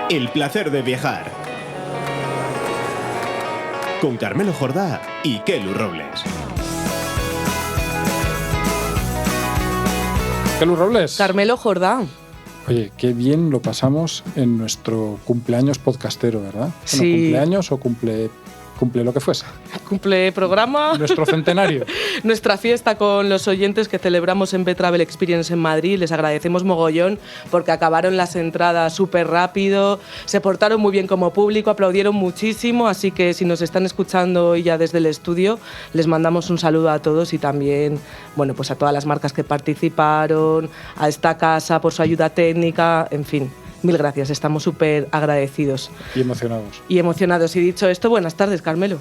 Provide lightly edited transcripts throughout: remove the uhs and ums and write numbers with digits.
El placer de viajar. Con Carmelo Jordá y Kelu Robles. Kelu Robles. Carmelo Jordá. Oye, qué bien lo pasamos en nuestro cumpleaños podcastero, ¿verdad? Sí. Bueno, cumpleaños o cumple lo que fuese. Cumple programa. Nuestro centenario. Nuestra fiesta con los oyentes que celebramos en B-Travel Experience en Madrid. Les agradecemos mogollón porque acabaron las entradas súper rápido, se portaron muy bien como público, aplaudieron muchísimo, así que si nos están escuchando hoy ya desde el estudio, les mandamos un saludo a todos y también, bueno, pues a todas las marcas que participaron, a esta casa por su ayuda técnica, en fin. Mil gracias, estamos súper agradecidos. Y emocionados. Y emocionados. Y dicho esto, buenas tardes, Carmelo.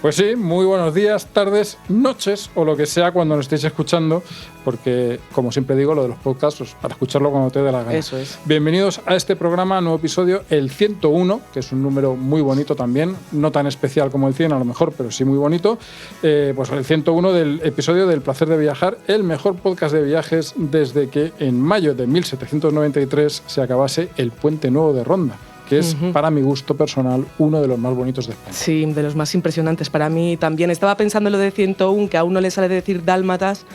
Pues sí, muy buenos días, tardes, noches o lo que sea cuando nos estéis escuchando, porque, como siempre digo, lo de los podcasts, pues, para escucharlo cuando te dé la gana. Eso es. Bienvenidos a este programa, nuevo episodio, el 101, que es un número muy bonito también, no tan especial como el 100 a lo mejor, pero sí muy bonito. Pues el 101 del episodio del placer de viajar, el mejor podcast de viajes desde que en mayo de 1793 se acabase el Puente Nuevo de Ronda, que es, para mi gusto personal, uno de los más bonitos de España. Sí, de los más impresionantes para mí también. Estaba pensando en lo de 101, que aún no le sale decir dálmatas,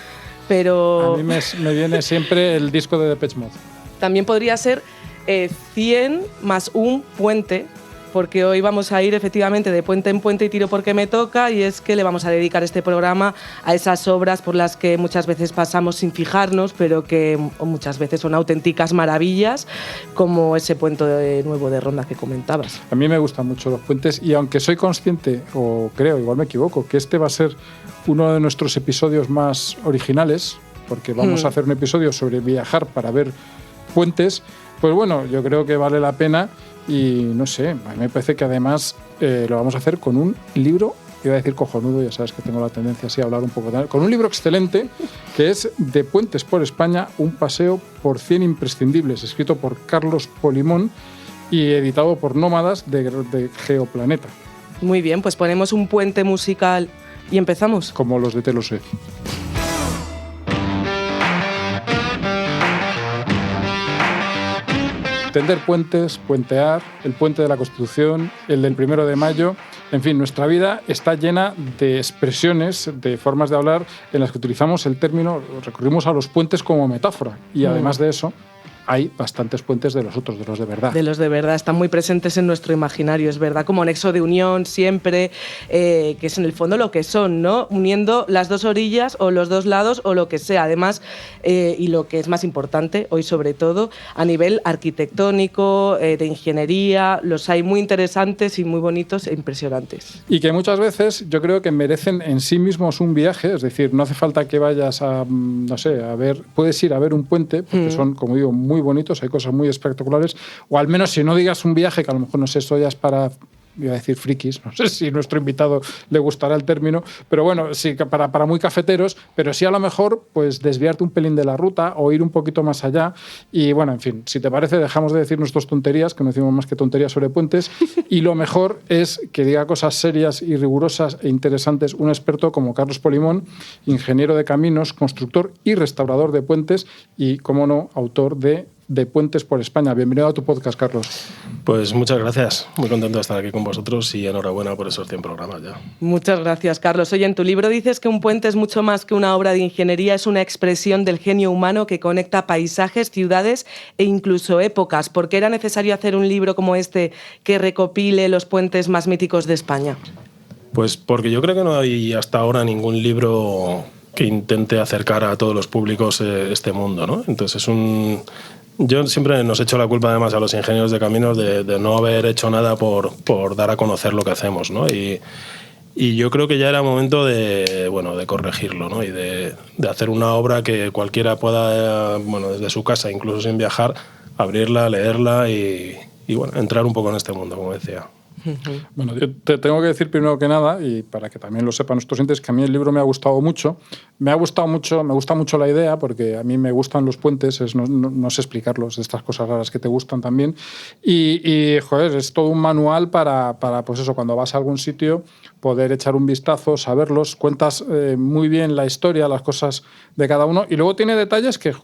pero... A mí me viene siempre el disco de Depeche Mode. También podría ser 100 más un puente, porque hoy vamos a ir efectivamente de puente en puente y tiro porque me toca, y es que le vamos a dedicar este programa a esas obras por las que muchas veces pasamos sin fijarnos, pero que muchas veces son auténticas maravillas, como ese puente nuevo de Ronda que comentabas. A mí me gustan mucho los puentes, y aunque soy consciente, o creo, igual me equivoco, que este va a ser uno de nuestros episodios más originales, porque vamos a hacer un episodio sobre viajar para ver puentes, pues bueno, yo creo que vale la pena. Y no sé, a mí me parece que además lo vamos a hacer con un libro, iba a decir cojonudo, ya sabes que tengo la tendencia así a hablar un poco, con un libro excelente que es De Puentes por España, un paseo por 100 imprescindibles, escrito por Carlos Polimón y editado por Nómadas de Geoplaneta. Muy bien, pues ponemos un puente musical y empezamos. Como los de Taylor Swift. Tender puentes, puentear, el puente de la Constitución, el del 1 de mayo. En fin, nuestra vida está llena de expresiones, de formas de hablar en las que utilizamos el término, recurrimos a los puentes como metáfora. Y además de eso, hay bastantes puentes de los otros, de los de verdad. De los de verdad, están muy presentes en nuestro imaginario, es verdad, como nexo de unión siempre, que es en el fondo lo que son, ¿no? Uniendo las dos orillas o los dos lados o lo que sea. Además, y lo que es más importante hoy sobre todo, a nivel arquitectónico, de ingeniería, los hay muy interesantes y muy bonitos e impresionantes. Y que muchas veces yo creo que merecen en sí mismos un viaje, es decir, no hace falta que vayas a, no sé, a ver, puedes ir a ver un puente, porque son, como digo, muy bonitos, hay cosas muy espectaculares, o al menos si no digas un viaje, que a lo mejor no sé, esto ya es para, iba a decir frikis, no sé si a nuestro invitado le gustará el término, pero bueno, sí, para muy cafeteros, pero sí a lo mejor pues desviarte un pelín de la ruta o ir un poquito más allá. Y bueno, en fin, si te parece, dejamos de decir nuestras tonterías, que no decimos más que tonterías sobre puentes, y lo mejor es que diga cosas serias y rigurosas e interesantes un experto como Carlos Polimón, ingeniero de caminos, constructor y restaurador de puentes y, cómo no, autor de Puentes por España. Bienvenido a tu podcast, Carlos. Pues muchas gracias, muy contento de estar aquí con vosotros y enhorabuena por esos 100 programas ya. Muchas gracias, Carlos. Oye, en tu libro dices que un puente es mucho más que una obra de ingeniería, es una expresión del genio humano que conecta paisajes, ciudades e incluso épocas. ¿Por qué era necesario hacer un libro como este que recopile los puentes más míticos de España? Pues porque yo creo que no hay hasta ahora ningún libro que intente acercar a todos los públicos este mundo, ¿no? Entonces yo siempre nos echo la culpa además a los ingenieros de caminos de no haber hecho nada por dar a conocer lo que hacemos, ¿no? Y yo creo que ya era momento de corregirlo, ¿no? Y de hacer una obra que cualquiera pueda, desde su casa, incluso sin viajar, abrirla, leerla y entrar un poco en este mundo, como decía. Bueno, yo te tengo que decir primero que nada, y para que también lo sepan nuestros oyentes, que a mí el libro me ha gustado mucho. Me gusta mucho la idea, porque a mí me gustan los puentes, no sé explicarlos, estas cosas raras que te gustan también. Y joder, es todo un manual para pues eso, cuando vas a algún sitio, poder echar un vistazo, saberlos. Cuentas muy bien la historia, las cosas de cada uno, y luego tiene detalles que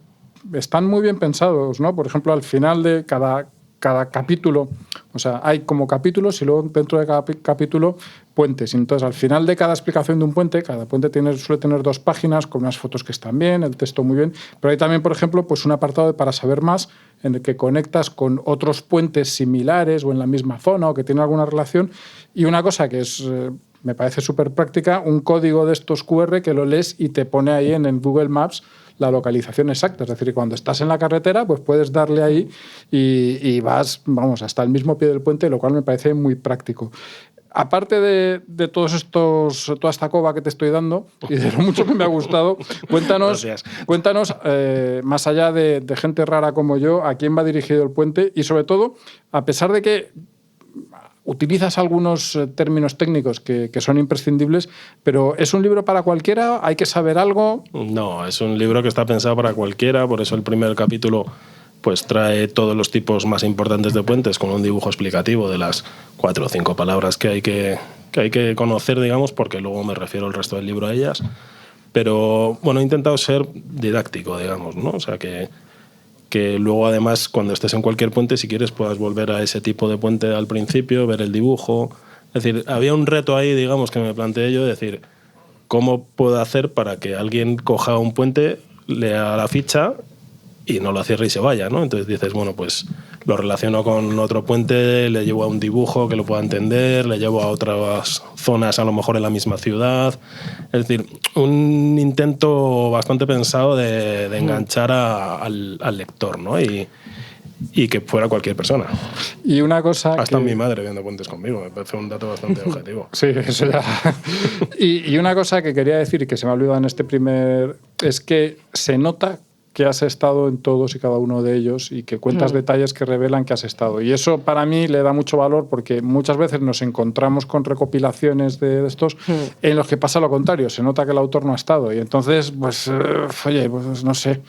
están muy bien pensados, ¿no? Por ejemplo, al final de cada cada capítulo, o sea, hay como capítulos y luego dentro de cada capítulo puentes. Entonces, al final de cada explicación de un puente, cada puente suele tener 2 páginas con unas fotos que están bien, el texto muy bien, pero hay también, por ejemplo, pues un apartado de para saber más en el que conectas con otros puentes similares o en la misma zona o que tienen alguna relación. Y una cosa que es... me parece súper práctica, un código de estos QR que lo lees y te pone ahí en Google Maps la localización exacta. Es decir, cuando estás en la carretera, pues puedes darle ahí y vas, vamos, hasta el mismo pie del puente, lo cual me parece muy práctico. Aparte de toda esta coba que te estoy dando y de lo mucho que me ha gustado, cuéntanos más allá de gente rara como yo, a quién va dirigido el puente y sobre todo, a pesar de que utilizas algunos términos técnicos que son imprescindibles, pero ¿es un libro para cualquiera? ¿Hay que saber algo? No, es un libro que está pensado para cualquiera, por eso el primer capítulo pues trae todos los tipos más importantes de puentes con un dibujo explicativo de las 4 o 5 palabras que hay que conocer, digamos, porque luego me refiero el resto del libro a ellas. Pero bueno, he intentado ser didáctico, digamos, ¿no? O sea, que luego además cuando estés en cualquier puente, si quieres, puedas volver a ese tipo de puente al principio, ver el dibujo. Es decir, había un reto ahí, digamos, que me planteé yo, de decir, ¿cómo puedo hacer para que alguien coja un puente, lea la ficha y no lo cierre y se vaya, ¿no? Entonces dices, bueno, pues lo relaciono con otro puente, le llevo a un dibujo que lo pueda entender, le llevo a otras zonas a lo mejor en la misma ciudad. Es decir, un intento bastante pensado de enganchar al lector, ¿no? Y que fuera cualquier persona. Y una cosa hasta mi madre viendo puentes conmigo, me parece un dato bastante objetivo. Sí, eso ya. Y una cosa que quería decir y que se me ha olvidado en este primer, es que se nota que has estado en todos y cada uno de ellos y que cuentas detalles que revelan que has estado. Y eso para mí le da mucho valor porque muchas veces nos encontramos con recopilaciones de estos en los que pasa lo contrario, se nota que el autor no ha estado y entonces, pues, oye, pues no sé.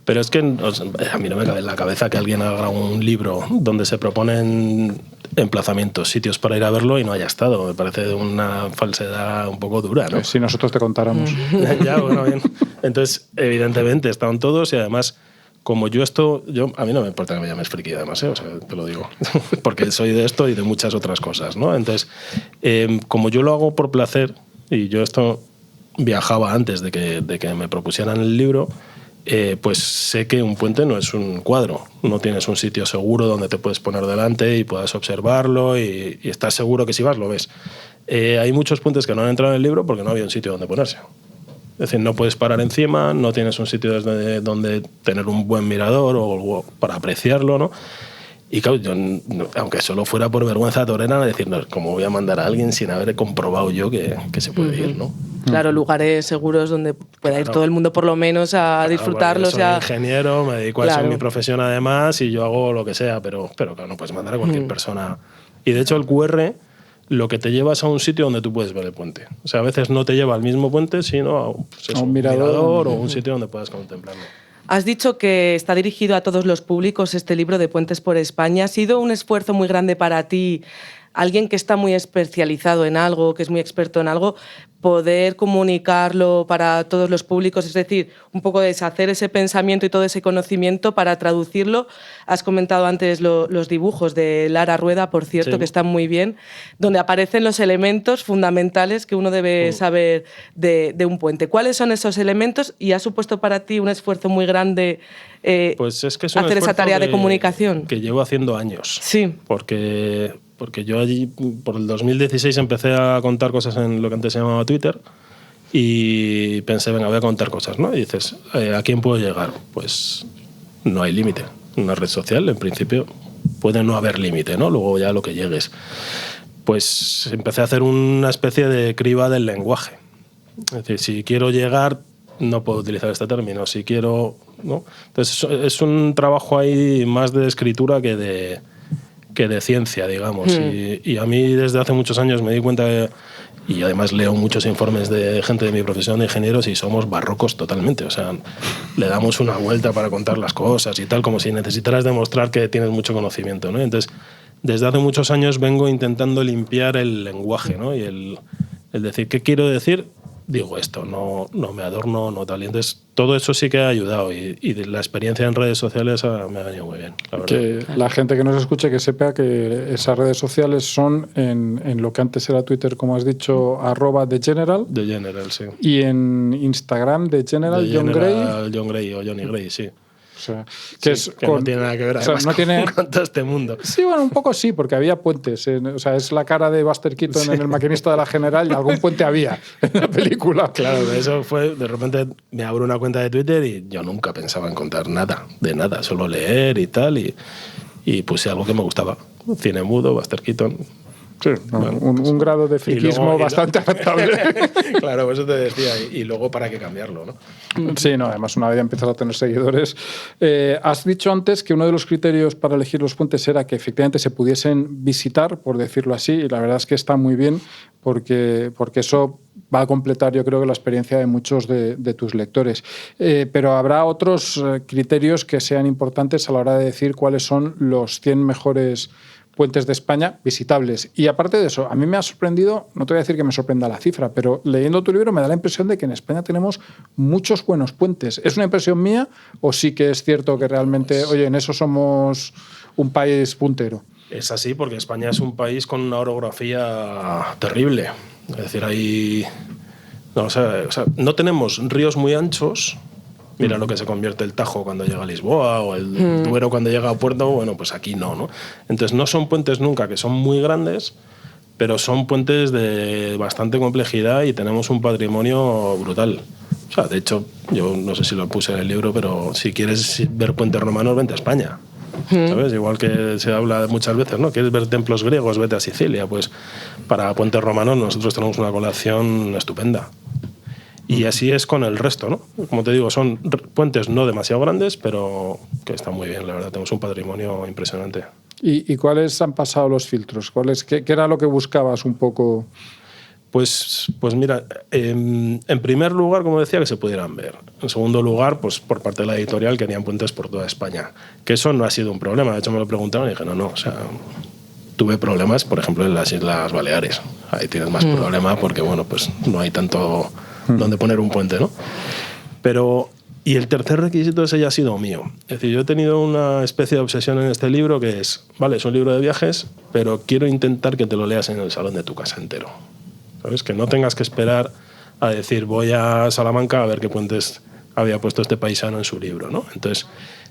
Pero es que a mí no me cabe en la cabeza que alguien haga un libro donde se proponen emplazamientos, sitios para ir a verlo y no haya estado. Me parece una falsedad un poco dura, ¿no? Si nosotros te contáramos. Ya, bueno, bien. Entonces, evidentemente, estaban todos y además, como a mí no me importa que me llames friki, además, o sea, te lo digo, porque soy de esto y de muchas otras cosas, ¿no? Entonces, como yo lo hago por placer y yo esto viajaba antes de que me propusieran el libro, pues sé que un puente no es un cuadro, no tienes un sitio seguro donde te puedes poner delante y puedas observarlo y estás seguro que si vas lo ves. Hay muchos puentes que no han entrado en el libro porque no había un sitio donde ponerse. Es decir, no puedes parar encima, no tienes un sitio desde donde tener un buen mirador o para apreciarlo, ¿no? Y claro, yo, aunque solo fuera por vergüenza torera, decir, no, ¿cómo voy a mandar a alguien sin haber comprobado yo que se puede ir, ¿no? Claro, lugares seguros donde pueda ir todo el mundo por lo menos a disfrutarlo. Soy ingeniero, me dedico a eso en mi profesión además y yo hago lo que sea, pero claro, no puedes mandar a cualquier persona. Y de hecho el QR lo que te lleva es a un sitio donde tú puedes ver el puente. O sea, a veces no te lleva al mismo puente, sino a un mirador o un sitio donde puedas contemplarlo. Has dicho que está dirigido a todos los públicos este libro de Puentes por España. ¿Ha sido un esfuerzo muy grande para ti, alguien que está muy especializado en algo, que es muy experto en algo, poder comunicarlo para todos los públicos? Es decir, un poco deshacer ese pensamiento y todo ese conocimiento para traducirlo. Has comentado antes los dibujos de Lara Rueda, por cierto, que están muy bien, donde aparecen los elementos fundamentales que uno debe saber de un puente. ¿Cuáles son esos elementos? ¿Y ha supuesto para ti un esfuerzo muy grande pues es que es hacer esa tarea de comunicación? Que llevo haciendo años. Sí. Porque yo allí, por el 2016, empecé a contar cosas en lo que antes se llamaba Twitter y pensé, venga, voy a contar cosas, ¿no? Y dices, ¿a quién puedo llegar? Pues no hay límite. Una red social, en principio, puede no haber límite, ¿no? Luego ya lo que llegues. Pues empecé a hacer una especie de criba del lenguaje. Es decir, si quiero llegar, no puedo utilizar este término. Si quiero, ¿no? Entonces es un trabajo ahí más de escritura que de ciencia, digamos. Y a mí desde hace muchos años me di cuenta y además leo muchos informes de gente de mi profesión de ingenieros y somos barrocos totalmente. O sea, le damos una vuelta para contar las cosas y tal, como si necesitaras demostrar que tienes mucho conocimiento, ¿no? Entonces, desde hace muchos años vengo intentando limpiar el lenguaje, ¿no? Y el decir, ¿qué quiero decir? digo esto, no me adorno, no tal. Y entonces, todo eso sí que ha ayudado y la experiencia en redes sociales me ha venido muy bien, la verdad. Que la gente que nos escuche que sepa que esas redes sociales son en lo que antes era Twitter, como has dicho, @TheGeneral. The General, sí. Y en Instagram, TheGeneral, John Gray. John Gray o Johnny Gray, sí. O sea, que, sí, que no tiene nada que ver además con todo este mundo. Sí, bueno, un poco sí, porque había puentes. O sea, es la cara de Buster Keaton en El maquinista de la General y algún puente había en la película. Claro, eso fue, de repente me abro una cuenta de Twitter y yo nunca pensaba en contar nada, de nada, solo leer y tal, y puse algo que me gustaba. Cine mudo, Buster Keaton. Sí, bueno, un grado de friquismo bastante aceptable. Claro, eso te decía. Y luego, ¿para qué cambiarlo? ¿No? Sí, no, además una vez ya empiezas a tener seguidores. Has dicho antes que uno de los criterios para elegir los puentes era que efectivamente se pudiesen visitar, por decirlo así, y la verdad es que está muy bien porque eso va a completar, yo creo, que la experiencia de muchos de tus lectores. Pero habrá otros criterios que sean importantes a la hora de decir cuáles son los 100 mejores puentes de España visitables. Y aparte de eso, a mí me ha sorprendido, no te voy a decir que me sorprenda la cifra, pero leyendo tu libro me da la impresión de que en España tenemos muchos buenos puentes. ¿Es una impresión mía o sí que es cierto que realmente, oye, en eso somos un país puntero? Es así porque España es un país con una orografía terrible. Es decir, no tenemos ríos muy anchos. Mira lo que se convierte el Tajo cuando llega a Lisboa o el Duero cuando llega a Puerto. Bueno, pues aquí no. Entonces no son puentes nunca que son muy grandes, pero son puentes de bastante complejidad y tenemos un patrimonio brutal. O sea, de hecho, yo no sé si lo puse en el libro, pero si quieres ver puentes romanos, vente a España. ¿Sabes? Igual que se habla muchas veces, ¿no? ¿Quieres ver templos griegos? Vete a Sicilia. Pues para puentes romanos nosotros tenemos una colección estupenda. Y así es con el resto, ¿no? Como te digo, son puentes no demasiado grandes, pero que están muy bien, la verdad. Tenemos un patrimonio impresionante. ¿Y cuáles han pasado los filtros? ¿Qué era lo que buscabas un poco? Pues mira, en primer lugar, como decía, que se pudieran ver. En segundo lugar, pues por parte de la editorial querían puentes por toda España. Que eso no ha sido un problema. De hecho, me lo preguntaron y dije, no. O sea, tuve problemas, por ejemplo, en las Islas Baleares. Ahí tienes más problema porque, bueno, pues no hay tanto donde poner un puente, ¿no? Pero, y el tercer requisito ese ya ha sido mío. Es decir, yo he tenido una especie de obsesión en este libro que es, vale, es un libro de viajes, pero quiero intentar que te lo leas en el salón de tu casa entero. ¿Sabes? Que no tengas que esperar a decir, voy a Salamanca a ver qué puentes había puesto este paisano en su libro, ¿no? Entonces,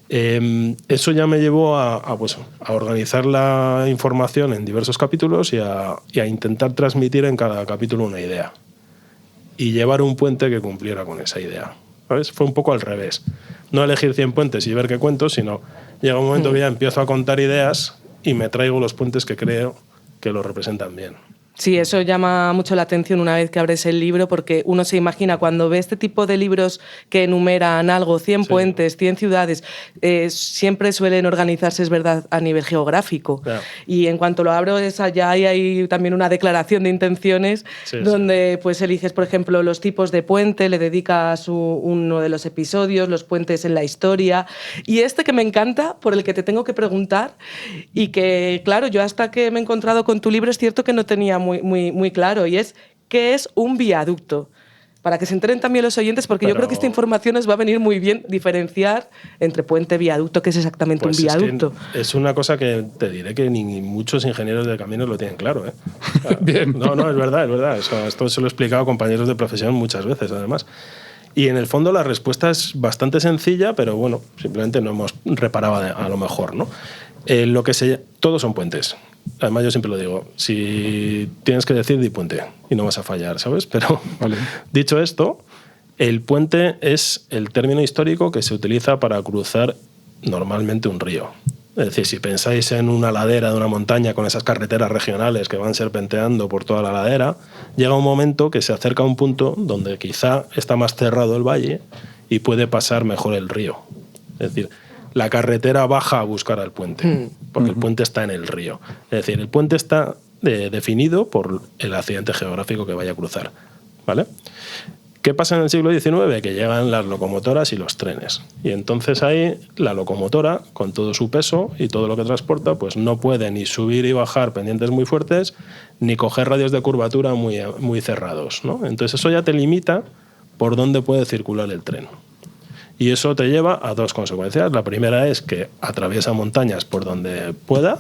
eso ya me llevó a organizar la información en diversos capítulos y a intentar transmitir en cada capítulo una idea. Y llevar un puente que cumpliera con esa idea. ¿Sabes? Fue un poco al revés. No elegir 100 puentes y ver qué cuento, sino llega un momento que ya empiezo a contar ideas y me traigo los puentes que creo que lo representan bien. Sí, eso llama mucho la atención una vez que abres el libro, porque uno se imagina cuando ve este tipo de libros que enumeran algo, 100 puentes, 100 ciudades, siempre suelen organizarse, es verdad, a nivel geográfico. Claro. Y en cuanto lo abro, ya hay también una declaración de intenciones donde pues eliges, por ejemplo, los tipos de puente, le dedicas uno de los episodios, los puentes en la historia. Y este que me encanta, por el que te tengo que preguntar, y que, claro, yo hasta que me he encontrado con tu libro es cierto que no tenía muy claro, y es ¿qué es un viaducto? Para que se enteren también los oyentes, porque yo creo que esta información os va a venir muy bien diferenciar entre puente y viaducto, ¿qué es exactamente un viaducto? Es una cosa que te diré que ni muchos ingenieros de caminos lo tienen claro, ¿eh? O sea, bien. No, es verdad. O sea, esto se lo he explicado a compañeros de profesión muchas veces, además. Y en el fondo la respuesta es bastante sencilla, pero bueno, simplemente no hemos reparado a lo mejor, ¿no? Todos son puentes. Además, yo siempre lo digo, si tienes que decir, di puente y no vas a fallar, ¿sabes? Pero vale. Dicho esto, el puente es el término histórico que se utiliza para cruzar normalmente un río. Es decir, si pensáis en una ladera de una montaña con esas carreteras regionales que van serpenteando por toda la ladera, llega un momento que se acerca a un punto donde quizá está más cerrado el valle y puede pasar mejor el río. Es decir, la carretera baja a buscar al puente, porque el puente está en el río. Es decir, el puente está definido por el accidente geográfico que vaya a cruzar, ¿vale? ¿Qué pasa en el siglo XIX? Que llegan las locomotoras y los trenes. Y entonces ahí la locomotora, con todo su peso y todo lo que transporta, pues no puede ni subir y bajar pendientes muy fuertes, ni coger radios de curvatura muy cerrados, ¿no? Entonces eso ya te limita por dónde puede circular el tren. Y eso te lleva a dos consecuencias. La primera es que atraviesa montañas por donde pueda,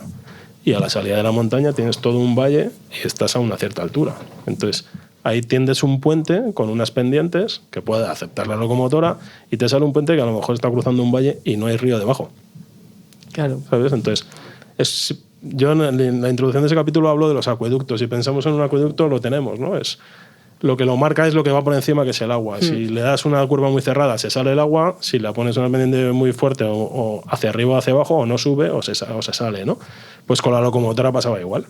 y a la salida de la montaña tienes todo un valle y estás a una cierta altura. Entonces ahí tiendes un puente con unas pendientes que pueda aceptar la locomotora, y te sale un puente que a lo mejor está cruzando un valle y no hay río debajo. Claro. ¿Sabes? Entonces, yo en la introducción de ese capítulo hablo de los acueductos. Si pensamos en un acueducto, lo tenemos, ¿no? Lo que lo marca es lo que va por encima, que es el agua. Si le das una curva muy cerrada, se sale el agua. Si la pones una pendiente muy fuerte, o hacia arriba o hacia abajo, o no sube o se sale, ¿no? Pues con la locomotora pasaba igual.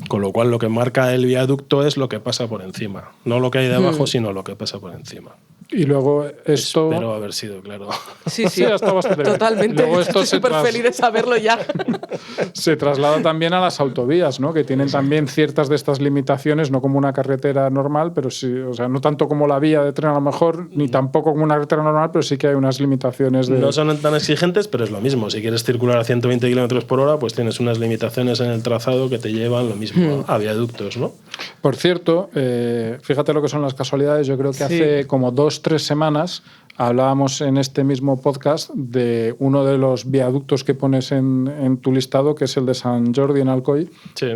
Con lo cual, lo que marca el viaducto es lo que pasa por encima. No lo que hay debajo, sino lo que pasa por encima. Y luego esto... Espero haber sido claro. Sí, está bastante bien. totalmente. Luego esto Estoy súper feliz de saberlo ya. Se traslada también a las autovías, ¿no? Que tienen también ciertas de estas limitaciones, no como una carretera normal, pero sí, o sea, no tanto como la vía de tren a lo mejor, ni tampoco como una carretera normal, pero sí que hay unas limitaciones de... No son tan exigentes, pero es lo mismo. Si quieres circular a 120 km por hora, pues tienes unas limitaciones en el trazado que te llevan lo mismo a viaductos, ¿no? Por cierto, fíjate lo que son las casualidades. Yo creo que hace como 2-3 semanas hablábamos en este mismo podcast de uno de los viaductos que pones en tu listado, que es el de Sant Jordi en Alcoi,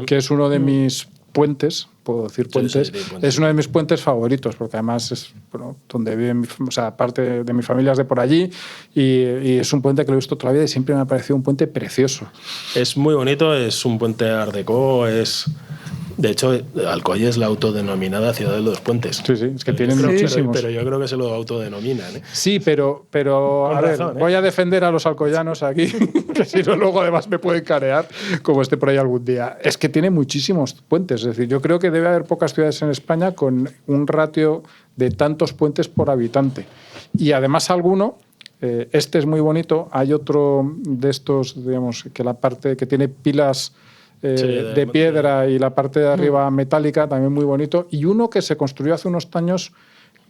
que es uno de mis puentes, puedo decir puentes, puentes. Es uno de mis puentes favoritos, porque además es donde vive parte de mi familia es de por allí, y es un puente que lo he visto toda la vida y siempre me ha parecido un puente precioso. Es muy bonito, es un puente art déco, de hecho, Alcoy es la autodenominada ciudad de los puentes. Sí, es que tienen muchísimos. Pero yo creo que se lo autodenominan, ¿eh? Sí, pero a ver, voy a defender a los alcoyanos aquí, que si no luego además me pueden carear, como esté por ahí algún día. Es que tiene muchísimos puentes. Es decir, yo creo que debe haber pocas ciudades en España con un ratio de tantos puentes por habitante. Y además alguno... este es muy bonito. Hay otro de estos, digamos, que la parte que tiene pilas... de piedra y la parte de arriba metálica, también muy bonito. Y uno que se construyó hace unos años,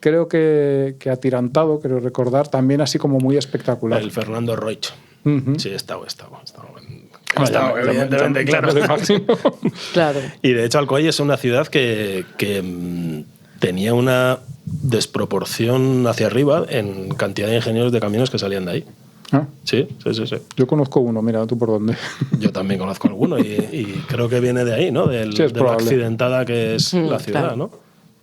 creo que atirantado, creo recordar, también así como muy espectacular. El Fernando Roig. Sí, está evidentemente, claro. Claro. Y de hecho Alcoy es una ciudad que tenía una desproporción hacia arriba en cantidad de ingenieros de caminos que salían de ahí. ¿Ah? Sí. Yo conozco uno, mira, ¿tú por dónde? Yo también conozco alguno y creo que viene de ahí, ¿no? De lo accidentada que es la ciudad, claro. ¿No?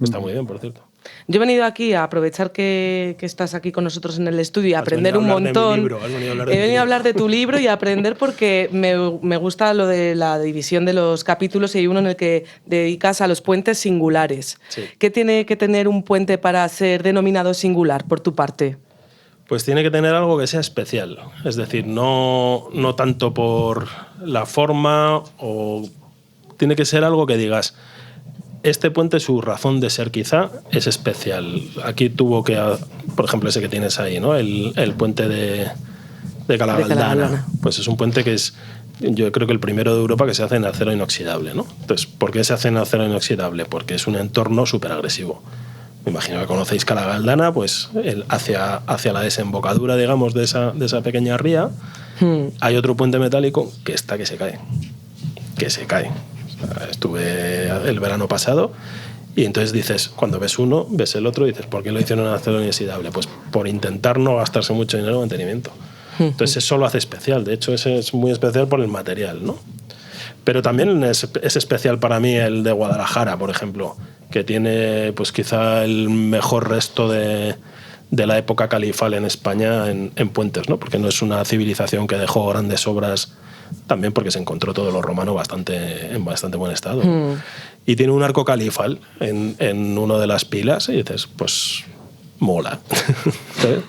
Está muy bien, por cierto. Yo he venido aquí a aprovechar que estás aquí con nosotros en el estudio y a aprender un montón. He venido a hablar de tu libro y a aprender porque me gusta lo de la división de los capítulos, y hay uno en el que dedicas a los puentes singulares. Sí. ¿Qué tiene que tener un puente para ser denominado singular, por tu parte? Pues tiene que tener algo que sea especial. Es decir, no tanto por la forma, o tiene que ser algo que digas, este puente, su razón de ser quizá es especial. Aquí tuvo que, por ejemplo, ese que tienes ahí, ¿no? El puente de Calagaldana. Pues es un puente que es, yo creo que el primero de Europa que se hace en acero inoxidable, ¿no? Entonces, ¿por qué se hace en acero inoxidable? Porque es un entorno súper agresivo. Me imagino que conocéis Calagaldana, pues hacia la desembocadura, digamos, de esa pequeña ría, hay otro puente metálico que se cae. O sea, estuve el verano pasado y entonces dices, cuando ves uno, ves el otro y dices, ¿por qué lo hicieron en acero inoxidable? Pues por intentar no gastarse mucho dinero en mantenimiento. Entonces eso lo hace especial. De hecho, ese es muy especial por el material, ¿no? Pero también es especial para mí el de Guadalajara, por ejemplo, que tiene pues quizá el mejor resto de la época califal en España en puentes, ¿no? Porque no es una civilización que dejó grandes obras, también porque se encontró todo lo romano en bastante buen estado. Y tiene un arco califal en una de las pilas y dices, pues mola. ¿Sabes?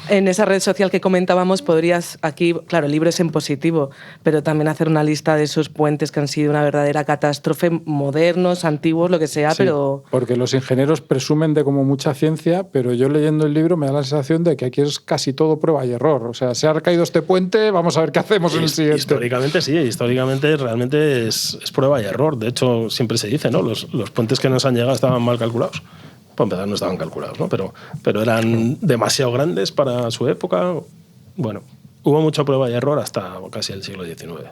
En esa red social que comentábamos podrías, aquí, claro, el libro es en positivo, pero también hacer una lista de esos puentes que han sido una verdadera catástrofe, modernos, antiguos, lo que sea, sí, pero... Porque los ingenieros presumen de como mucha ciencia, pero yo leyendo el libro me da la sensación de que aquí es casi todo prueba y error. O sea, se ha caído este puente, vamos a ver qué hacemos en el siguiente. Históricamente sí, históricamente realmente es prueba y error. De hecho, siempre se dice, ¿no? Los puentes que nos han llegado estaban mal calculados. para empezar no estaban calculados, ¿no? Pero eran demasiado grandes para su época. Bueno, hubo mucha prueba y error hasta casi el siglo XIX.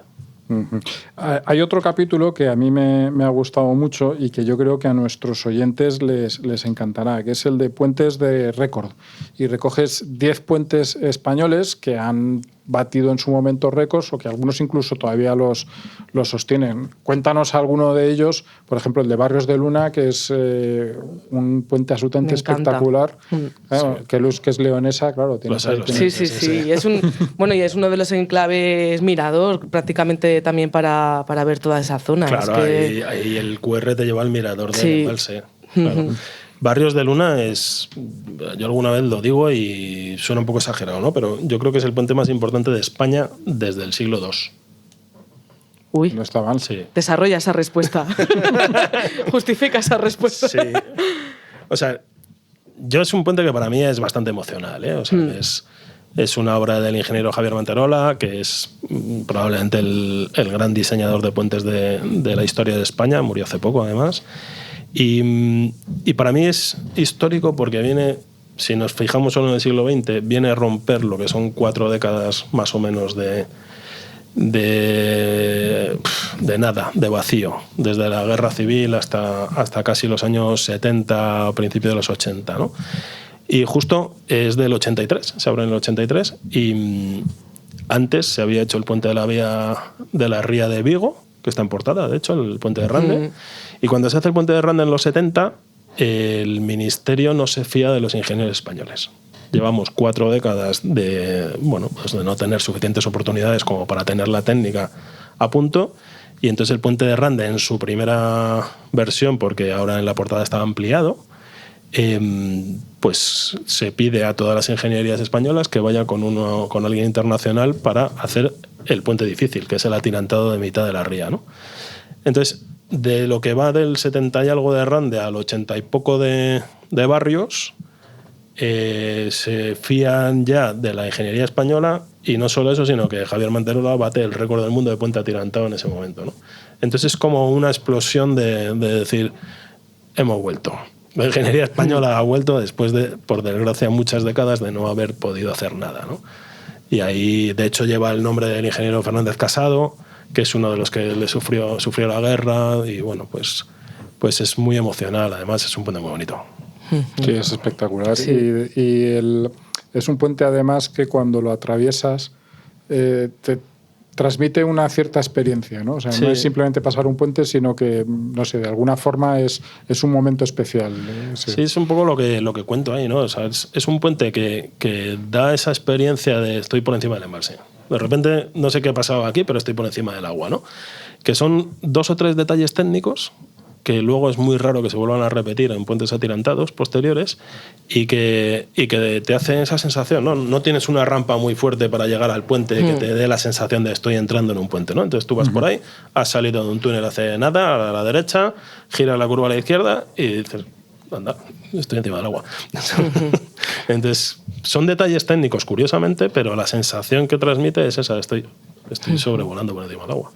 Hay otro capítulo que a mí me ha gustado mucho y que yo creo que a nuestros oyentes les encantará, que es el de puentes de récord. Y recoges 10 puentes españoles que han batido en su momento récords o que algunos incluso todavía los sostienen. Cuéntanos alguno de ellos, por ejemplo el de Barrios de Luna, que es un puente absolutamente espectacular, que es leonesa, claro. Sí. Y es uno de los enclaves mirador prácticamente también para ver toda esa zona. Claro, ahí el QR te lleva al mirador del embalse. Claro. Barrios de Luna es, yo alguna vez lo digo y suena un poco exagerado, ¿no? Pero yo creo que es el puente más importante de España desde el siglo II. Uy, no está mal. Sí. Desarrolla esa respuesta. Justifica esa respuesta. Sí. O sea, es un puente que para mí es bastante emocional, ¿eh? O sea, es una obra del ingeniero Javier Manterola, que es probablemente el gran diseñador de puentes de la historia de España, murió hace poco además. Y para mí es histórico porque viene, si nos fijamos solo en el siglo XX, viene a romper lo que son 4 décadas más o menos de nada, de vacío, desde la guerra civil hasta casi los años 70, principios de los 80, ¿no? Y justo es del 83, se abre en el 83 y antes se había hecho el puente de la vía de la Ría de Vigo, que está en Portada, de hecho, el puente de Rande. Y cuando se hace el puente de Rande en los 70, el ministerio no se fía de los ingenieros españoles. Llevamos 4 décadas de no tener suficientes oportunidades como para tener la técnica a punto. Y entonces el puente de Rande, en su primera versión, porque ahora en la Portada está ampliado, pues se pide a todas las ingenierías españolas que vaya con alguien internacional para hacer el puente difícil, que es el atirantado de mitad de la ría, ¿no? Entonces, de lo que va del 70 y algo de Rande al 80 y poco de Barrios, se fían ya de la ingeniería española, y no solo eso, sino que Javier Manterola bate el récord del mundo de puente atirantado en ese momento, ¿no? Entonces es como una explosión de decir, hemos vuelto. La ingeniería española ha vuelto después de, por desgracia, muchas décadas de no haber podido hacer nada, ¿no? Y ahí, de hecho, lleva el nombre del ingeniero Fernández Casado, que es uno de los que le sufrió la guerra, y bueno, pues es muy emocional. Además, es un puente muy bonito. Sí, es espectacular. Sí. Es un puente, además, que cuando lo atraviesas te transmite una cierta experiencia, ¿no? O sea, sí. No es simplemente pasar un puente, sino que, no sé, de alguna forma es un momento especial. Sí, es un poco lo que cuento ahí, ¿no? O sea, es un puente que da esa experiencia de estoy por encima del embalse. De repente, no sé qué ha pasado aquí, pero estoy por encima del agua, ¿no? Que son 2 o 3 detalles técnicos que luego es muy raro que se vuelvan a repetir en puentes atirantados posteriores y que te hacen esa sensación, ¿no? No tienes una rampa muy fuerte para llegar al puente que te dé la sensación de estoy entrando en un puente, ¿no? Entonces tú vas por ahí, has salido de un túnel hace nada, a la derecha, giras la curva a la izquierda y dices, anda, estoy encima del agua. Entonces, son detalles técnicos, curiosamente, pero la sensación que transmite es esa, estoy sobrevolando por encima del agua.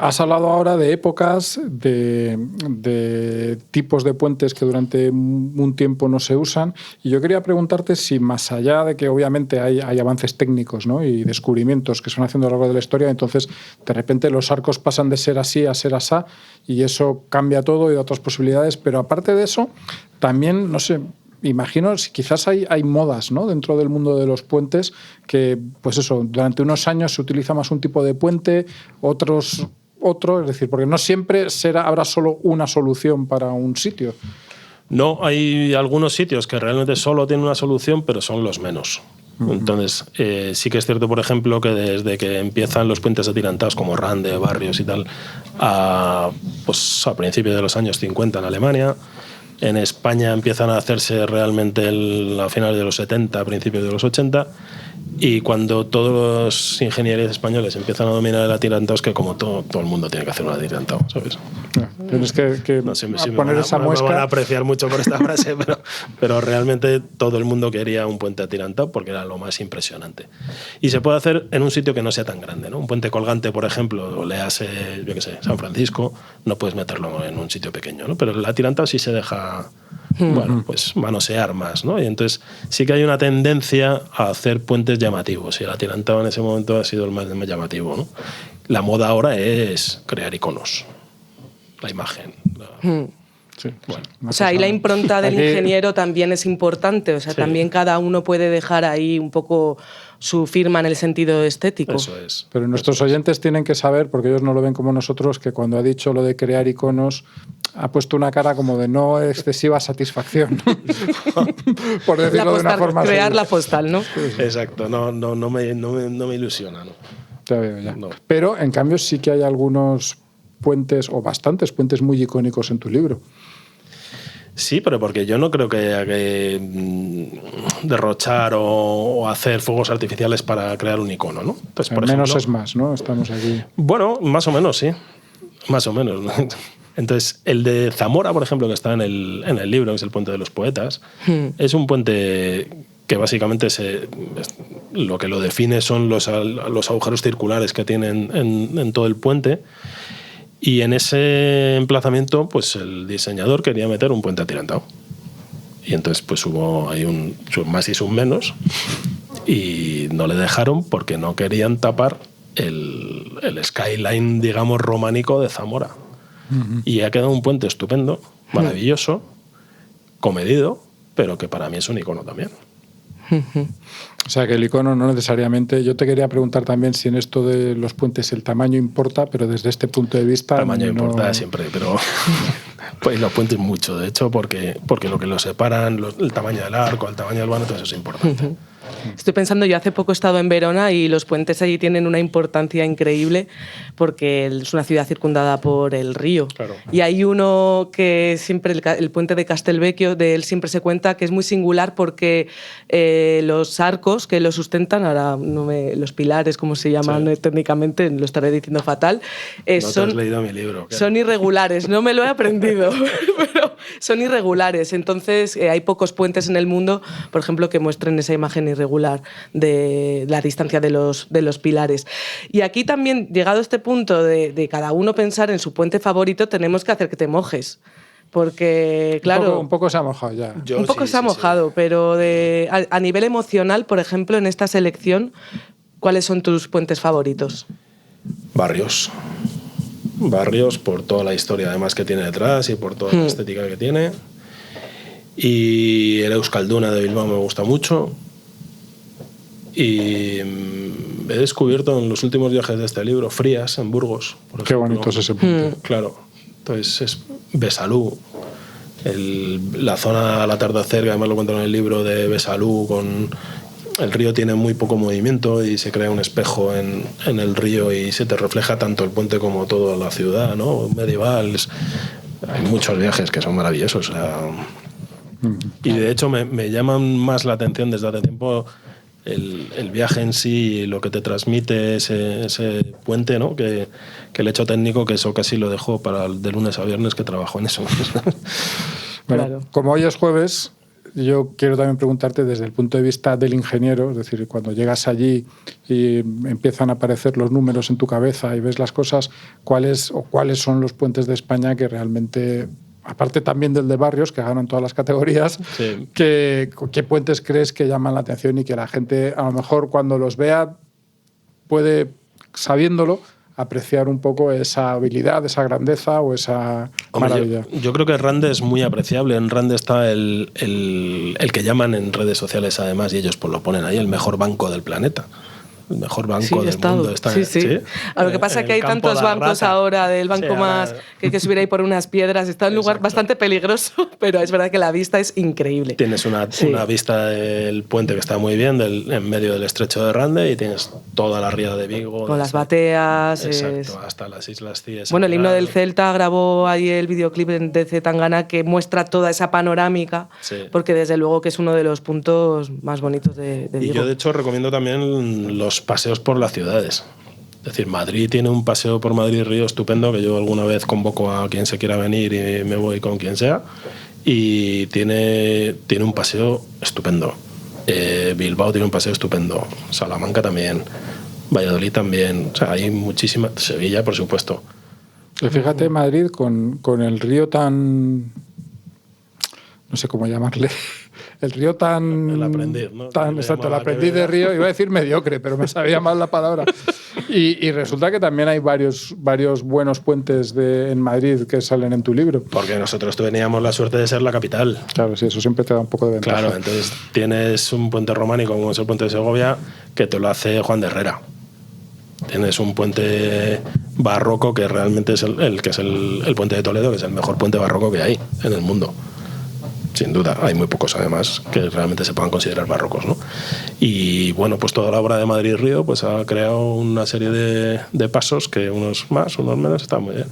Has hablado ahora de épocas, de tipos de puentes que durante un tiempo no se usan, y yo quería preguntarte si, más allá de que obviamente hay avances técnicos, ¿no? Y descubrimientos que se van haciendo a lo largo de la historia, entonces de repente los arcos pasan de ser así a ser asá, y eso cambia todo y da otras posibilidades, pero aparte de eso, también, no sé, imagino, si quizás hay modas, ¿no? Dentro del mundo de los puentes que, pues eso, durante unos años se utiliza más un tipo de puente, otro, es decir, porque no siempre habrá solo una solución para un sitio. No, hay algunos sitios que realmente solo tienen una solución, pero son los menos. Entonces, sí que es cierto, por ejemplo, que desde que empiezan los puentes atirantados como Rande, Barrios y tal, a principios de los años 50 en Alemania, en España empiezan a hacerse realmente a finales de los 70, a principios de los 80, y cuando todos los ingenieros españoles empiezan a dominar el atirantado, es que como todo el mundo tiene que hacer un atirantado, ¿sabes? Tienes que no sé, poner esa muesca. Me van a apreciar mucho por esta frase, pero realmente todo el mundo quería un puente atirantado porque era lo más impresionante. Y se puede hacer en un sitio que no sea tan grande, ¿no? Un puente colgante, por ejemplo, o leas, yo qué sé, San Francisco, no puedes meterlo en un sitio pequeño, ¿no? Pero el atirantado sí se deja bueno, pues manosear más, ¿no? Y entonces sí que hay una tendencia a hacer puentes llamativos, y el atirantado en ese momento ha sido el más llamativo, ¿no? La moda ahora es crear iconos, la imagen. Sí, Bueno. O sea, y la impronta del ingeniero también es importante. O sea, también cada uno puede dejar ahí un poco su firma en el sentido estético. Eso es. Pero nuestros oyentes tienen que saber, porque ellos no lo ven como nosotros, que cuando ha dicho lo de crear iconos, ha puesto una cara como de no excesiva satisfacción. Por decirlo de una forma crear seria. la postal, ¿no? Exacto, no me ilusiona, ¿no? Ya veo, ya. No. Pero, en cambio, sí que hay algunos puentes, o bastantes puentes muy icónicos en tu libro. Sí, pero porque yo no creo que haya que derrochar o hacer fuegos artificiales para crear un icono, ¿no? Entonces, por menos ejemplo, es más, ¿no? Estamos aquí. Bueno, más o menos, sí. Más o menos. Entonces, el de Zamora, por ejemplo, que está en el libro, que es el Puente de los Poetas, es un puente que básicamente lo que lo define son los agujeros circulares que tienen en todo el puente. Y en ese emplazamiento, pues el diseñador quería meter un puente atirantado. Y entonces pues hubo ahí un más y un menos, y no le dejaron porque no querían tapar el skyline, digamos, románico de Zamora. Y ha quedado un puente estupendo, maravilloso, comedido, pero que para mí es un icono también. O sea, que el icono no necesariamente... Yo te quería preguntar también si en esto de los puentes el tamaño importa, pero desde este punto de vista... El tamaño no importa siempre, pero pues los puentes mucho, de hecho, porque lo que los separan, el tamaño del arco, el tamaño del vano, todo eso es importante. Estoy pensando, yo hace poco he estado en Verona y los puentes allí tienen una importancia increíble porque es una ciudad circundada por el río. Claro. Y hay uno que siempre, el puente de Castelvecchio, de él siempre se cuenta que es muy singular porque los arcos que lo sustentan, ahora los pilares, como se llaman técnicamente, lo estaré diciendo fatal, No te has leído mi libro. Claro. Son irregulares, no me lo he aprendido, pero son irregulares. Entonces hay pocos puentes en el mundo, por ejemplo, que muestren esa imagen irregular de la distancia de los pilares. Y aquí también, llegado a este punto de cada uno pensar en su puente favorito, tenemos que hacer que te mojes. Porque, claro... Un poco se ha mojado ya. Un poco se ha mojado, pero a nivel emocional, por ejemplo, en esta selección, ¿cuáles son tus puentes favoritos? Barrios. Barrios, por toda la historia además que tiene detrás y por toda la estética que tiene. Y el Euskalduna de Bilbao me gusta mucho. Y he descubierto en los últimos viajes de este libro Frías, en Burgos. Por ejemplo. Qué bonito es ese punto. Claro. Entonces es Besalú. La zona al atardecer, que además lo cuento en el libro, de Besalú, el río tiene muy poco movimiento y se crea un espejo en el río y se te refleja tanto el puente como toda la ciudad, ¿no? Medieval. Hay muchos viajes que son maravillosos. O sea, y de hecho me llaman más la atención desde hace tiempo el viaje en sí y lo que te transmite ese puente, ¿no? Que el hecho técnico, que eso casi lo dejo para de lunes a viernes, que trabajo en eso. Bueno, Claro. como hoy es jueves, yo quiero también preguntarte desde el punto de vista del ingeniero, es decir, cuando llegas allí y empiezan a aparecer los números en tu cabeza y ves las cosas, ¿cuáles son los puentes de España que realmente, aparte también del de Barrios, que ganan todas las categorías, Sí. ¿qué puentes crees que llaman la atención y que la gente, a lo mejor cuando los vea, puede, sabiéndolo, apreciar un poco esa habilidad, esa grandeza o esa maravilla? Yo creo que Rande es muy apreciable. En Rande está el que llaman en redes sociales, además, y ellos pues lo ponen ahí, el mejor banco del planeta. El mejor banco del mundo. Está, sí. A lo que pasa es que hay tantos bancos ahora, del banco más que hay que subir ahí por unas piedras. Está en un lugar bastante peligroso, pero es verdad que la vista es increíble. Tienes una vista del puente que está muy bien, en medio del estrecho de Rande, y tienes toda la ría de Vigo. Con las bateas. Exacto, hasta las Islas Cíes. Bueno, el himno del Celta grabó ahí el videoclip de Zetangana que muestra toda esa panorámica, porque desde luego que es uno de los puntos más bonitos de Vigo. Y yo, de hecho, recomiendo también los paseos por las ciudades. Es decir, Madrid tiene un paseo por Madrid-Río estupendo, que yo alguna vez convoco a quien se quiera venir y me voy con quien sea, y tiene un paseo estupendo. Bilbao tiene un paseo estupendo, Salamanca también, Valladolid también, o sea, hay muchísimas, Sevilla, por supuesto. Y fíjate, Madrid, con el río tan... no sé cómo llamarle, el río tan... El aprendiz, ¿no? Exacto, el aprendiz de río, iba a decir mediocre, pero me sabía mal la palabra. Y resulta que también hay varios buenos puentes en Madrid que salen en tu libro. Porque nosotros teníamos la suerte de ser la capital. Claro, sí, eso siempre te da un poco de ventaja. Claro, entonces tienes un puente románico como es el puente de Segovia que te lo hace Juan de Herrera. Tienes un puente barroco que realmente es el puente de Toledo, que es el mejor puente barroco que hay en el mundo. Sin duda, hay muy pocos además que realmente se puedan considerar barrocos, ¿no? Y bueno, pues toda la obra de Madrid Río pues ha creado una serie de pasos que unos más, unos menos, están muy bien.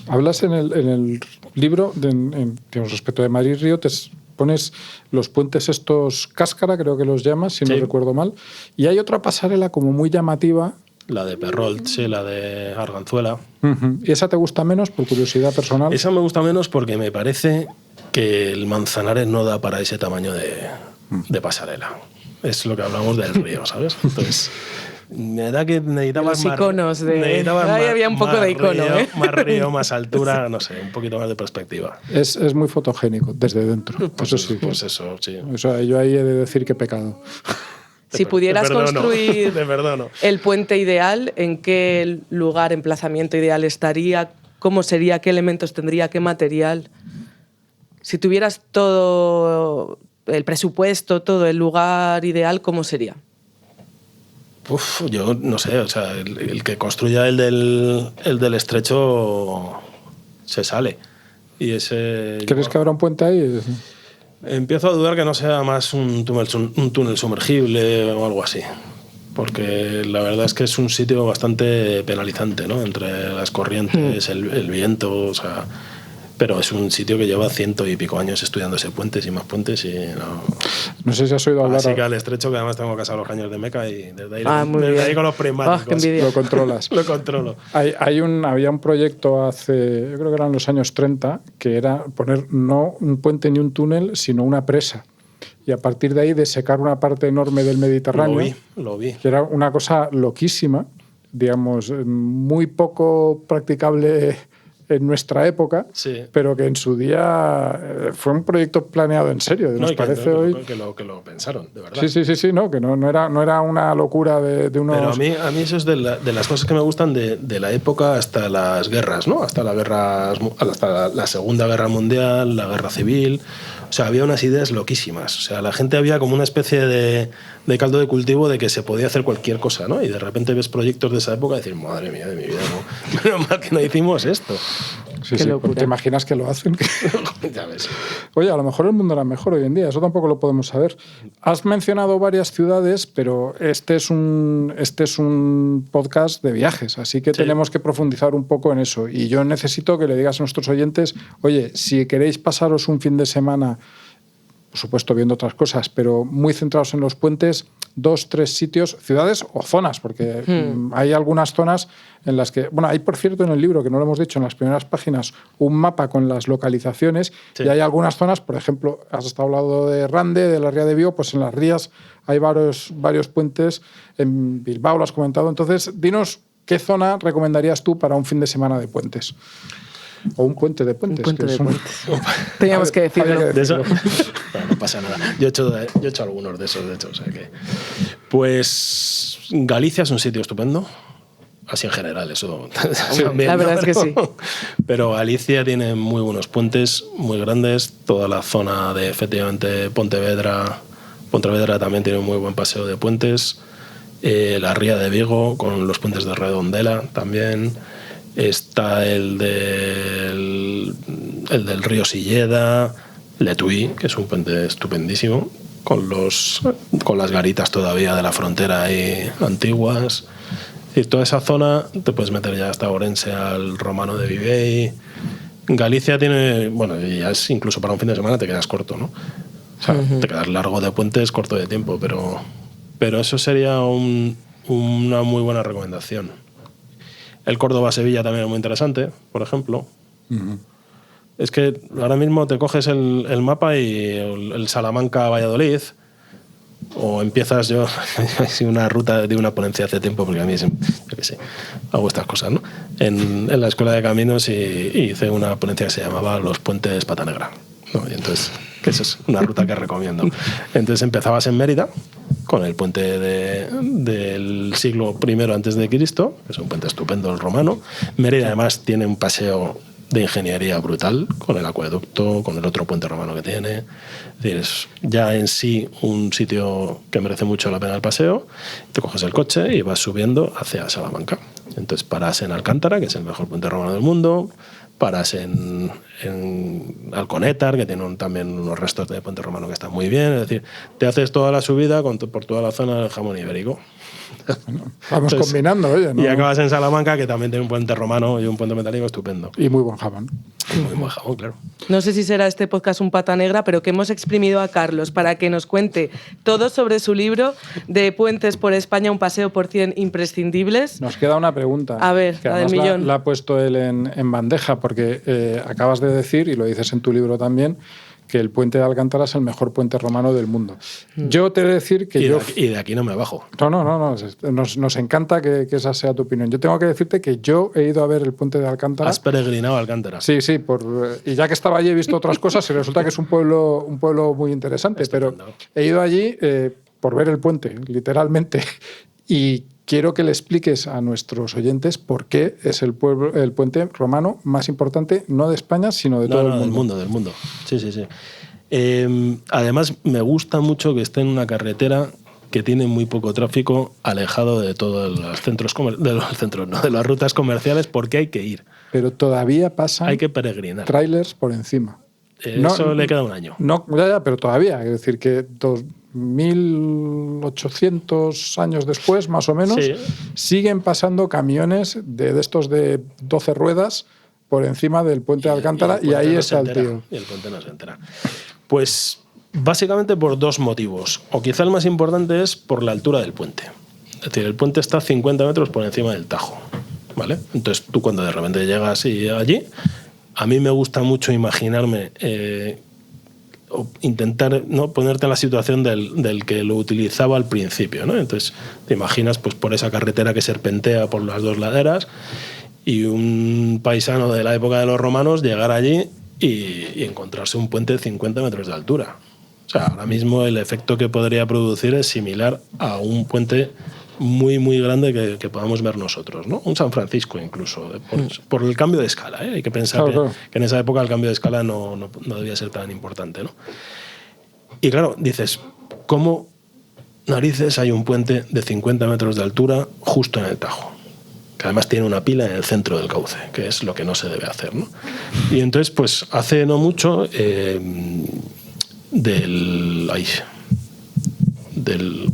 Hablas en el libro, digamos, respecto de Madrid Río, te pones los puentes estos cáscara, creo que los llamas, si no recuerdo mal, y hay otra pasarela como muy llamativa. La de Perrolt, sí, la de Arganzuela. ¿Y esa te gusta menos, por curiosidad personal? Esa me gusta menos porque me parece que el Manzanares no da para ese tamaño de pasarela. Es lo que hablamos del río, ¿sabes? Entonces, me da que necesitabas los iconos ahí había un poco de icono, río, ¿eh? Más río, más altura, no sé, un poquito más de perspectiva. Es muy fotogénico, desde dentro. Pues eso sí. Pues eso, sí. O sea, yo ahí he de decir que pecado. Si pudieras construir te perdono. el puente ideal, ¿en qué lugar, emplazamiento ideal estaría? ¿Cómo sería? ¿Qué elementos tendría? ¿Qué material? Si tuvieras todo el presupuesto, todo el lugar ideal, ¿cómo sería? Yo no sé, o sea, el que construya el del estrecho se sale. Y ese... ¿Crees que habrá un puente ahí? Empiezo a dudar que no sea más un túnel sumergible o algo así. Porque la verdad es que es un sitio bastante penalizante, ¿no? Entre las corrientes, el viento, o sea... Pero es un sitio que lleva 100 y pico años estudiándose puentes y más puentes y no sé si has oído hablar... Así que al estrecho, que además tengo casa a los Caños de Meca y desde ahí con los prismáticos. Lo controlas. Lo controlo. Había un proyecto hace, yo creo que eran los años 30, que era poner no un puente ni un túnel, sino una presa. Y a partir de ahí desecar una parte enorme del Mediterráneo. Lo vi. Que era una cosa loquísima, digamos, muy poco practicable en nuestra época, sí. Pero que en su día fue un proyecto planeado en serio. Nos parece hoy que lo pensaron, de verdad. Sí, no, que no era una locura de unos... Pero a mí eso es de las cosas que me gustan de la época hasta las guerras, ¿no? Hasta la Segunda Guerra Mundial, la Guerra Civil. O sea, había unas ideas loquísimas. O sea, la gente había como una especie de caldo de cultivo de que se podía hacer cualquier cosa, ¿no? Y de repente ves proyectos de esa época y dices, madre mía de mi vida, ¿no? Menos mal que no hicimos esto. Sí, pues te imaginas que lo hacen. Ya ves. Oye, a lo mejor el mundo era mejor hoy en día, eso tampoco lo podemos saber. Has mencionado varias ciudades, pero este es un podcast de viajes, así que tenemos que profundizar un poco en eso. Y yo necesito que le digas a nuestros oyentes, oye, si queréis pasaros un fin de semana, por supuesto viendo otras cosas, pero muy centrados en los puentes, 2, 3 sitios, ciudades o zonas, porque hay algunas zonas en las que... Bueno, hay, por cierto, en el libro, que no lo hemos dicho en las primeras páginas, un mapa con las localizaciones, y hay algunas zonas, por ejemplo, has estado hablando de Rande, de la Ría de Bió, pues en las rías hay varios puentes, en Bilbao lo has comentado. Entonces, dinos, ¿qué zona recomendarías tú para un fin de semana de puentes? O un puente de puentes. Un puente de puentes. Teníamos que decirlo. De eso, no pasa nada. Yo he hecho algunos de esos, de hecho. O sea que, pues Galicia es un sitio estupendo. Así en general, eso también, la verdad es que sí. Pero Galicia tiene muy buenos puentes, muy grandes. Toda la zona de, efectivamente, Pontevedra también tiene un muy buen paseo de puentes. La Ría de Vigo, con los puentes de Redondela también. Está el del río Silleda, Letuí, que es un puente estupendísimo, con las garitas todavía de la frontera ahí antiguas. Y toda esa zona te puedes meter ya hasta Orense, al Romano de Vivey. Galicia tiene, bueno, ya es incluso para un fin de semana te quedas corto, ¿no? O sea, te quedas largo de puentes, corto de tiempo, pero eso sería una muy buena recomendación. El Córdoba-Sevilla también es muy interesante, por ejemplo. Es que ahora mismo te coges el mapa y el Salamanca-Valladolid, o empiezas, yo hice una ruta de una ponencia hace tiempo, porque a mí, yo qué sé, hago estas cosas, ¿no? En la Escuela de Caminos y hice una ponencia que se llamaba Los Puentes Pata Negra, ¿no? Y entonces que esa es una ruta que recomiendo. Entonces empezabas en Mérida, con el puente del siglo I antes de Cristo, que es un puente estupendo, el romano. Mérida además tiene un paseo de ingeniería brutal, con el acueducto, con el otro puente romano que tiene. Es decir, es ya en sí un sitio que merece mucho la pena el paseo. Te coges el coche y vas subiendo hacia Salamanca. Entonces paras en Alcántara, que es el mejor puente romano del mundo. Paras en Alconétar, que tiene también unos restos de puente romano que están muy bien. Es decir, te haces toda la subida por toda la zona del jamón ibérico. Bueno, vamos combinando, oye, ¿no? Y acabas en Salamanca, que también tiene un puente romano y un puente metálico estupendo. Y muy buen jamón. Y muy buen jamón, claro. No sé si será este podcast un pata negra, pero que hemos exprimido a Carlos para que nos cuente todo sobre su libro de Puentes por España, un paseo por 100 imprescindibles. Nos queda una pregunta. A ver, que la del además millón. la ha puesto él en bandeja, porque acabas de decir, y lo dices en tu libro también, que el puente de Alcántara es el mejor puente romano del mundo. Yo te he de decir que y de aquí no me bajo. No. Nos encanta que esa sea tu opinión. Yo tengo que decirte que yo he ido a ver el puente de Alcántara. Has peregrinado a Alcántara. Sí, y ya que estaba allí he visto otras cosas y resulta que es un pueblo muy interesante. Pero he ido allí por ver el puente, literalmente. Y quiero que le expliques a nuestros oyentes por qué es el puente romano más importante, no de España, sino de todo el mundo. Del mundo. Sí. Además, me gusta mucho que esté en una carretera que tiene muy poco tráfico, alejado de todos los centros, de las rutas comerciales, porque hay que ir. Pero todavía pasan hay que peregrinar. Trailers por encima. Eso le queda un año. No, pero todavía. Es decir, que 1800 años después, más o menos, siguen pasando camiones de estos de 12 ruedas por encima del puente de Alcántara y ahí está el tío. Y el puente no se entera. Pues básicamente por dos motivos. O quizá el más importante es por la altura del puente. Es decir, el puente está 50 metros por encima del Tajo, ¿vale? Entonces tú cuando de repente llegas allí, a mí me gusta mucho imaginarme... o intentar, ¿no?, ponerte en la situación del que lo utilizaba al principio, ¿no? Entonces te imaginas pues por esa carretera que serpentea por las dos laderas y un paisano de la época de los romanos llegar allí y encontrarse un puente de 50 metros de altura. O sea, ahora mismo el efecto que podría producir es similar a un puente muy, muy grande que podamos ver nosotros, ¿no? Un San Francisco incluso, por el cambio de escala, ¿eh? Hay que pensar que en esa época el cambio de escala no debía ser tan importante, ¿no? Y claro, dices, ¿cómo narices hay un puente de 50 metros de altura justo en el Tajo? Que además tiene una pila en el centro del cauce, que es lo que no se debe hacer, ¿no? Y entonces, pues hace no mucho,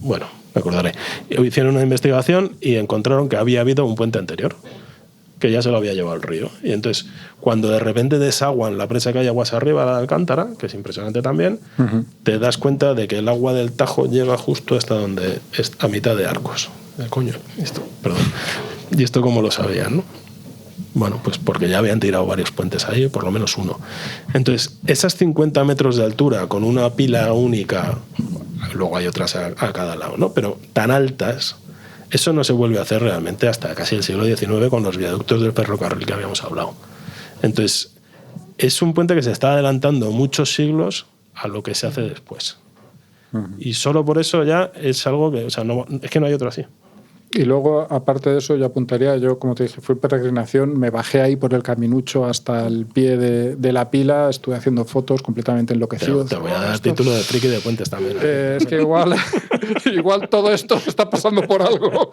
bueno, me acordaré. Hicieron una investigación y encontraron que había habido un puente anterior, que ya se lo había llevado el río. Y entonces, cuando de repente desaguan la presa que hay aguas arriba, la de Alcántara, que es impresionante también, te das cuenta de que el agua del Tajo llega justo hasta donde es a mitad de Arcos. ¿Y esto cómo lo sabían, no? Bueno, pues porque ya habían tirado varios puentes ahí, por lo menos uno. Entonces, esas 50 metros de altura con una pila única, luego hay otras a cada lado, ¿no? Pero tan altas, eso no se vuelve a hacer realmente hasta casi el siglo XIX con los viaductos del ferrocarril que habíamos hablado. Entonces, es un puente que se está adelantando muchos siglos a lo que se hace después. Y solo por eso ya es algo que, o sea, es que no hay otro así. Y luego, aparte de eso, yo apuntaría, como te dije, fui peregrinación, me bajé ahí por el caminucho hasta el pie de la pila, estuve haciendo fotos completamente enloquecido. Te voy a dar título de friki de puentes también. Es que igual todo esto está pasando por algo.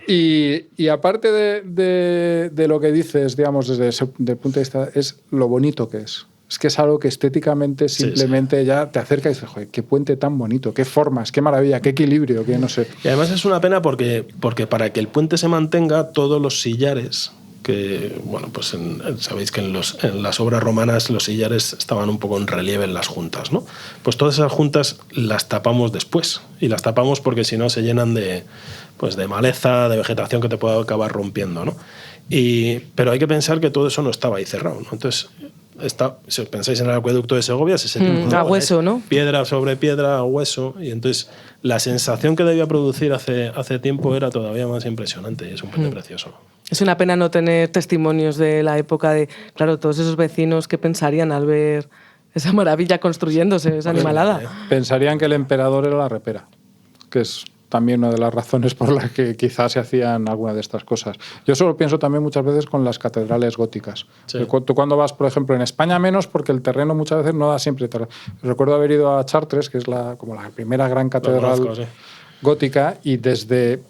Y aparte de lo que dices, digamos, desde el punto de vista, es lo bonito que es. Es que es algo que estéticamente simplemente ya te acerca y dices, joder, qué puente tan bonito, qué formas, qué maravilla, qué equilibrio, qué no sé. Y además es una pena porque para que el puente se mantenga, todos los sillares, que, bueno, pues sabéis que en las obras romanas los sillares estaban un poco en relieve en las juntas, ¿no? Pues todas esas juntas las tapamos después. Y las tapamos porque si no se llenan de maleza, de vegetación que te puede acabar rompiendo, ¿no? Pero hay que pensar que todo eso no estaba ahí cerrado, ¿no? Entonces... si pensáis en el acueducto de Segovia, es ese tipo de a hueso, ¿no? Piedra sobre piedra, a hueso. Y entonces la sensación que debía producir hace tiempo era todavía más impresionante y es un puente precioso. Es una pena no tener testimonios de la época de, claro, todos esos vecinos que pensarían al ver Esa maravilla construyéndose, esa animalada. Pensarían que el emperador era la repera, que es también una de las razones por las que quizás se hacían alguna de estas cosas. Yo solo pienso también muchas veces con las catedrales góticas. Sí. Tú cuando vas, por ejemplo, en España menos, porque el terreno muchas veces no da siempre. Recuerdo haber ido a Chartres, que es como la primera gran catedral gótica, y desde,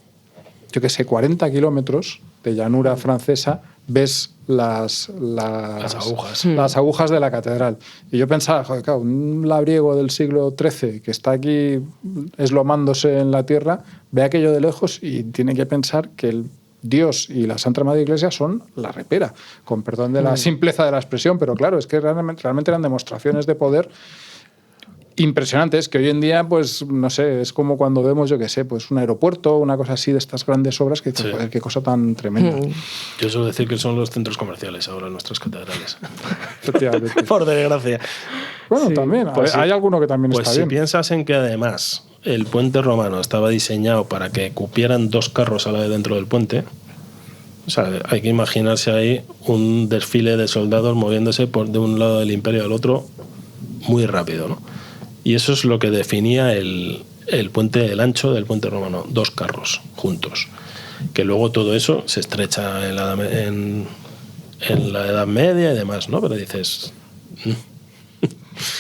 yo qué sé, 40 kilómetros de llanura francesa ves las agujas de la catedral. Y yo pensaba, joder, claro, un labriego del siglo XIII que está aquí eslomándose en la tierra, ve aquello de lejos y tiene que pensar que el Dios y la Santa Madre Iglesia son la repera, con perdón de la simpleza de la expresión, pero claro, es que realmente eran demostraciones de poder impresionantes, que hoy en día, pues, no sé, es como cuando vemos, yo qué sé, pues un aeropuerto, una cosa así de estas grandes obras que dices, joder, qué cosa tan tremenda. Yo suelo decir que son los centros comerciales ahora nuestras catedrales. Efectivamente. Por desgracia. Bueno, también, Pues hay alguno que también pues está si bien. piensas en que además el puente romano estaba diseñado para que cupieran 2 carros a la vez dentro del puente, o sea, hay que imaginarse ahí un desfile de soldados moviéndose de un lado del imperio al otro muy rápido, ¿no? Y eso es lo que definía el puente, el ancho del puente romano, 2 carros juntos. Que luego todo eso se estrecha en la Edad Media y demás, ¿no? Pero dices...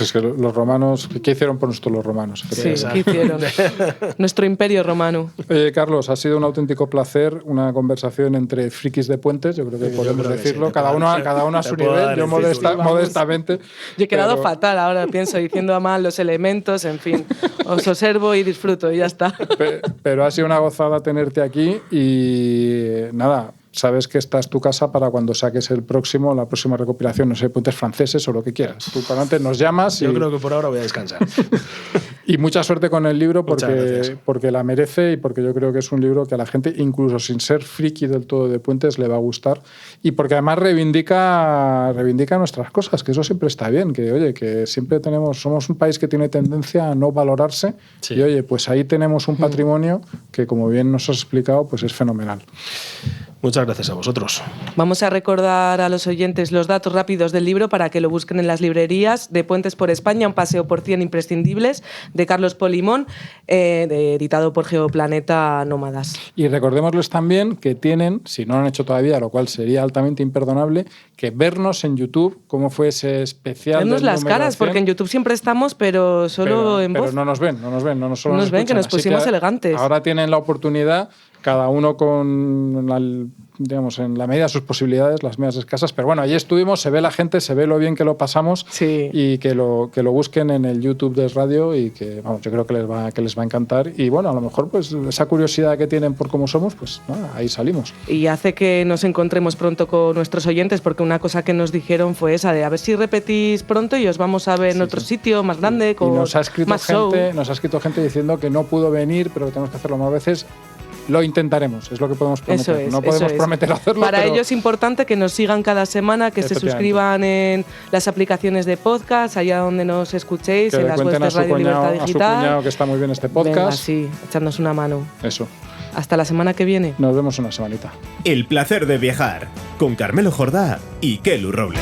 Es que los romanos, ¿qué hicieron por nosotros los romanos? Sí, ¿qué hicieron? Nuestro imperio romano. Carlos, ha sido un auténtico placer, una conversación entre frikis de puentes, yo creo que podemos decirlo, sí, cada uno a su nivel, yo modestamente. Yo he quedado fatal ahora, pienso, diciendo a mal los elementos, en fin, os observo y disfruto y ya está. Pero ha sido una gozada tenerte aquí y nada, sabes que esta es tu casa para cuando saques la próxima recopilación, no sé, puentes franceses o lo que quieras. Tú para adelante nos llamas. Yo creo que por ahora voy a descansar. Y mucha suerte con el libro porque la merece y porque yo creo que es un libro que a la gente, incluso sin ser friki del todo de puentes, le va a gustar. Y porque además reivindica nuestras cosas, que eso siempre está bien, que oye, que siempre somos un país que tiene tendencia a no valorarse. Sí. Y oye, pues ahí tenemos un patrimonio que, como bien nos has explicado, pues es fenomenal. Muchas gracias a vosotros. Vamos a recordar a los oyentes los datos rápidos del libro para que lo busquen en las librerías. De Puentes por España, un paseo por 100 imprescindibles, de Carlos Polimón, editado por Geoplaneta Nómadas. Y recordémosles también que tienen, si no lo han hecho todavía, lo cual sería altamente imperdonable, que vernos en YouTube, cómo fue ese especial. Vernos las caras, porque en YouTube siempre estamos, pero solo en voz. Pero no nos ven, no nos ven, que nos pusimos elegantes. Ahora tienen la oportunidad, cada uno digamos, en la medida de sus posibilidades, las mías escasas, pero bueno, allí estuvimos, se ve la gente, se ve lo bien que lo pasamos, sí. Y que lo busquen en el YouTube de Radio y que, vamos, yo creo que les va a encantar y bueno, a lo mejor pues esa curiosidad que tienen por cómo somos, pues nada, ahí salimos. Y hace que nos encontremos pronto con nuestros oyentes, porque una cosa que nos dijeron fue esa de a ver si repetís pronto y os vamos a ver en otro sitio más grande, con nos ha escrito más show. Nos ha escrito gente diciendo que no pudo venir, pero que tenemos que hacerlo más veces. Lo intentaremos, es lo que podemos prometer. No podemos prometer hacerlo. Para ello es importante que nos sigan cada semana, que se suscriban en las aplicaciones de podcast, allá donde nos escuchéis, que en las webs de Radio Libertad Digital. A su cuñado que está muy bien este podcast. Venga, sí, echarnos una mano. Eso. Hasta la semana que viene. Nos vemos una semanita. El placer de viajar, con Carmelo Jordá y Kelu Robles.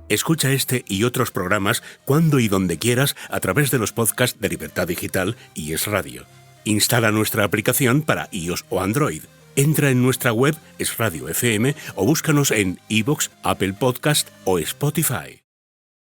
Escucha este y otros programas cuando y donde quieras a través de los podcasts de Libertad Digital y Es Radio. Instala nuestra aplicación para iOS o Android. Entra en nuestra web Es Radio FM o búscanos en iVoox, Apple Podcast o Spotify.